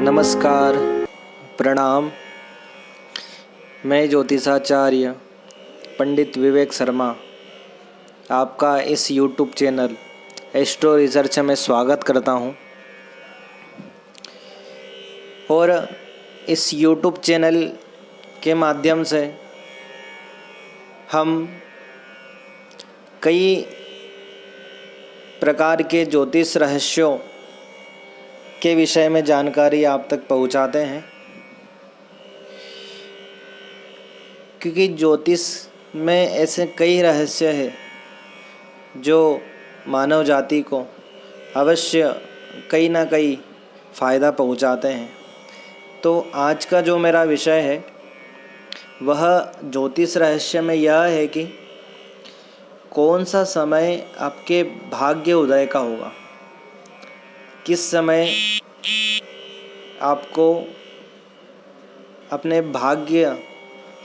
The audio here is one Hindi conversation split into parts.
नमस्कार, प्रणाम। मैं ज्योतिषाचार्य पंडित विवेक शर्मा आपका इस YouTube चैनल एस्ट्रो रिसर्च में स्वागत करता हूं। और इस YouTube चैनल के माध्यम से हम कई प्रकार के ज्योतिष रहस्यों के विषय में जानकारी आप तक पहुंचाते हैं, क्योंकि ज्योतिष में ऐसे कई रहस्य हैं जो मानव जाति को अवश्य कहीं ना कहीं फ़ायदा पहुंचाते हैं। तो आज का जो मेरा विषय है वह ज्योतिष रहस्य में यह है कि कौन सा समय आपके भाग्य उदय का होगा, किस समय आपको अपने भाग्य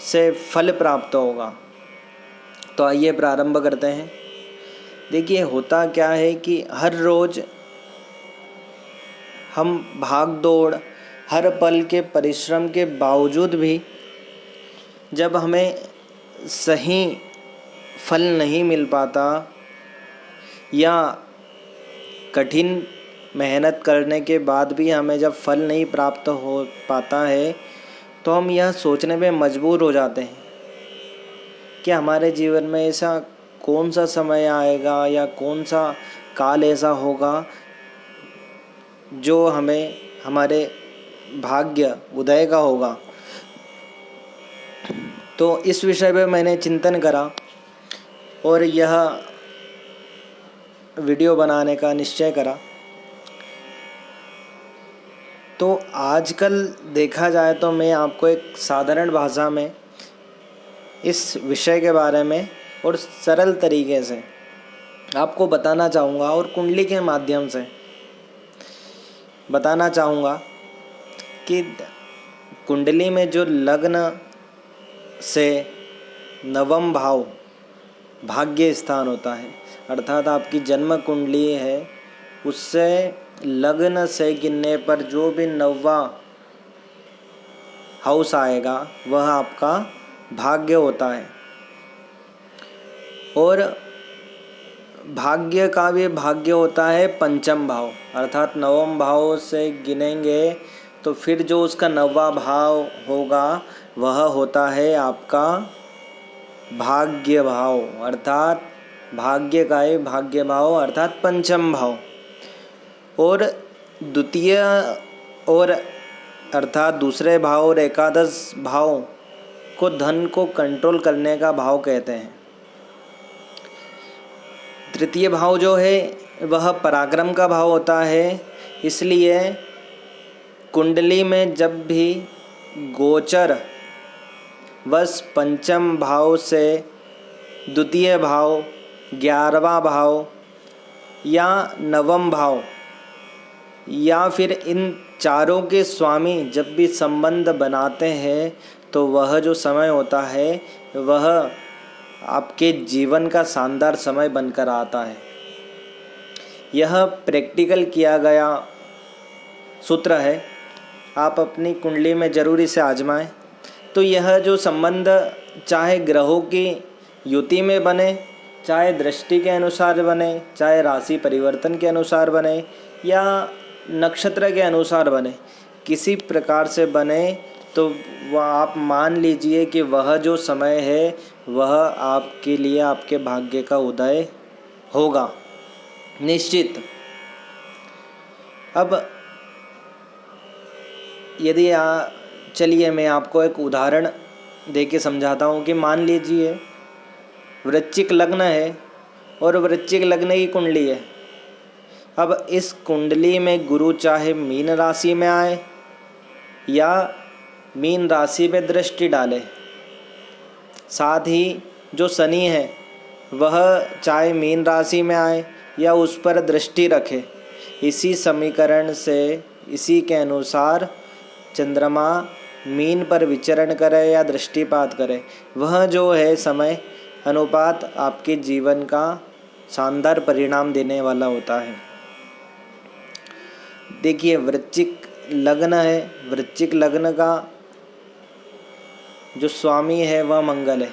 से फल प्राप्त होगा। तो आइए प्रारंभ करते हैं। देखिए, होता क्या है कि हर रोज़ हम भाग दौड़, हर पल के परिश्रम के बावजूद भी जब हमें सही फल नहीं मिल पाता या कठिन मेहनत करने के बाद भी हमें जब फल नहीं प्राप्त हो पाता है, तो हम यह सोचने में मजबूर हो जाते हैं कि हमारे जीवन में ऐसा कौन सा समय आएगा या कौन सा काल ऐसा होगा जो हमें हमारे भाग्य उदय का होगा। तो इस विषय पे मैंने चिंतन करा और यह वीडियो बनाने का निश्चय करा। तो आजकल देखा जाए तो मैं आपको एक साधारण भाषा में इस विषय के बारे में और सरल तरीके से आपको बताना चाहूँगा और कुंडली के माध्यम से बताना चाहूँगा कि कुंडली में जो लग्न से नवम भाव भाग्य स्थान होता है, अर्थात आपकी जन्म कुंडली है, उससे लग्न से गिनने पर जो भी नौवा हाउस आएगा वह आपका भाग्य होता है। और भाग्य का भी भाग्य होता है पंचम भाव, अर्थात नवम भाव से गिनेंगे तो फिर जो उसका नौवा भाव होगा वह होता है आपका भाग्य भाव, अर्थात भाग्य का ही भाग्य भाव अर्थात पंचम भाव। और द्वितीय और अर्थात दूसरे भाव और एकादश भाव को धन को कंट्रोल करने का भाव कहते हैं। तृतीय भाव जो है वह पराक्रम का भाव होता है। इसलिए कुंडली में जब भी गोचर वश पंचम भाव से द्वितीय भाव, 11वां भाव या नवम भाव या फिर इन चारों के स्वामी जब भी संबंध बनाते हैं, तो वह जो समय होता है वह आपके जीवन का शानदार समय बनकर आता है। यह प्रैक्टिकल किया गया सूत्र है, आप अपनी कुंडली में ज़रूर इसे आजमाएं। तो यह जो संबंध चाहे ग्रहों की युति में बने, चाहे दृष्टि के अनुसार बने, चाहे राशि परिवर्तन के अनुसार बने या नक्षत्र के अनुसार बने, किसी प्रकार से बने, तो वह आप मान लीजिए कि वह जो समय है वह आपके लिए आपके भाग्य का उदय होगा निश्चित। अब यदि चलिए मैं आपको एक उदाहरण देके समझाता हूँ कि मान लीजिए वृश्चिक लग्न है और वृश्चिक लग्न की कुंडली है। अब इस कुंडली में गुरु चाहे मीन राशि में आए या मीन राशि में दृष्टि डाले, साथ ही जो शनि है वह चाहे मीन राशि में आए या उस पर दृष्टि रखे, इसी समीकरण से, इसी के अनुसार चंद्रमा मीन पर विचरण करे या दृष्टिपात करे, वह जो है समय अनुपात आपके जीवन का शानदार परिणाम देने वाला होता है। देखिए, वृश्चिक लग्न है, वृश्चिक लग्न का जो स्वामी है वह मंगल है।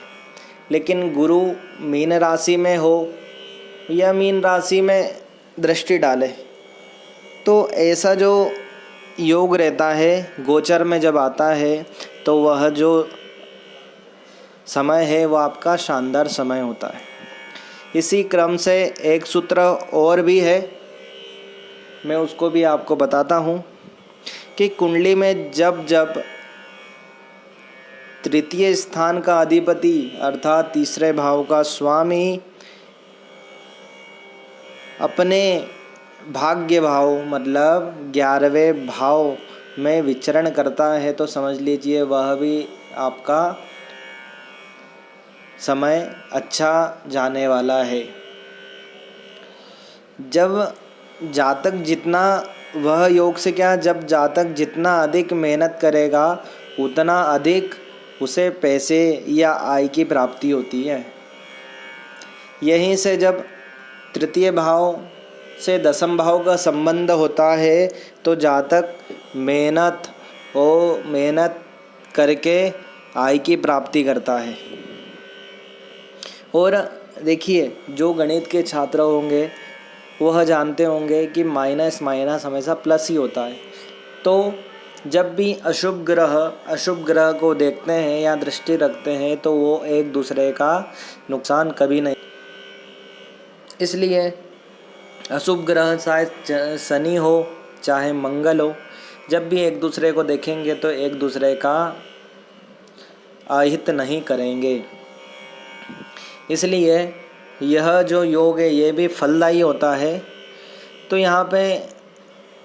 लेकिन गुरु मीन राशि में हो या मीन राशि में दृष्टि डाले तो ऐसा जो योग रहता है गोचर में जब आता है तो वह जो समय है वह आपका शानदार समय होता है। इसी क्रम से एक सूत्र और भी है, मैं उसको भी आपको बताता हूँ कि कुंडली में जब जब तृतीय स्थान का अधिपति अर्थात तीसरे भाव का स्वामी अपने भाग्य भाव मतलब 11वें भाव में विचरण करता है तो समझ लीजिए वह भी आपका समय अच्छा जाने वाला है। जब जातक जितना वह योग से क्या, जब जातक जितना अधिक मेहनत करेगा उतना अधिक उसे पैसे या आय की प्राप्ति होती है। यहीं से जब तृतीय भाव से दसम भाव का संबंध होता है तो जातक मेहनत करके आय की प्राप्ति करता है। और देखिए जो गणित के छात्र होंगे वह जानते होंगे कि माइनस माइनस हमेशा प्लस ही होता है। तो जब भी अशुभ ग्रह को देखते हैं या दृष्टि रखते हैं तो वो एक दूसरे का नुकसान कभी नहीं। इसलिए अशुभ ग्रह चाहे शनि हो चाहे मंगल हो, जब भी एक दूसरे को देखेंगे तो एक दूसरे का अहित नहीं करेंगे। इसलिए यह जो योग है ये भी फलदायी होता है। तो यहाँ पे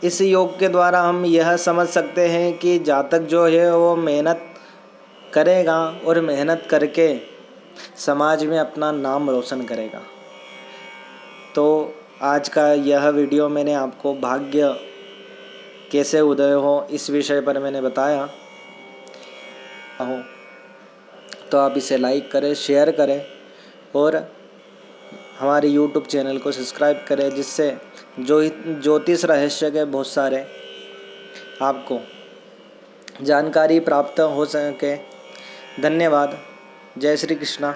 इस योग के द्वारा हम यह समझ सकते हैं कि जातक जो है वो मेहनत करेगा और मेहनत करके समाज में अपना नाम रोशन करेगा। तो आज का यह वीडियो मैंने आपको भाग्य कैसे उदय हो इस विषय पर मैंने बताया हो, तो आप इसे लाइक करें, शेयर करें और हमारे YouTube चैनल को सब्सक्राइब करें, जिससे ज्योतिष रहस्य के बहुत सारे आपको जानकारी प्राप्त हो सके। धन्यवाद। जय श्री कृष्णा।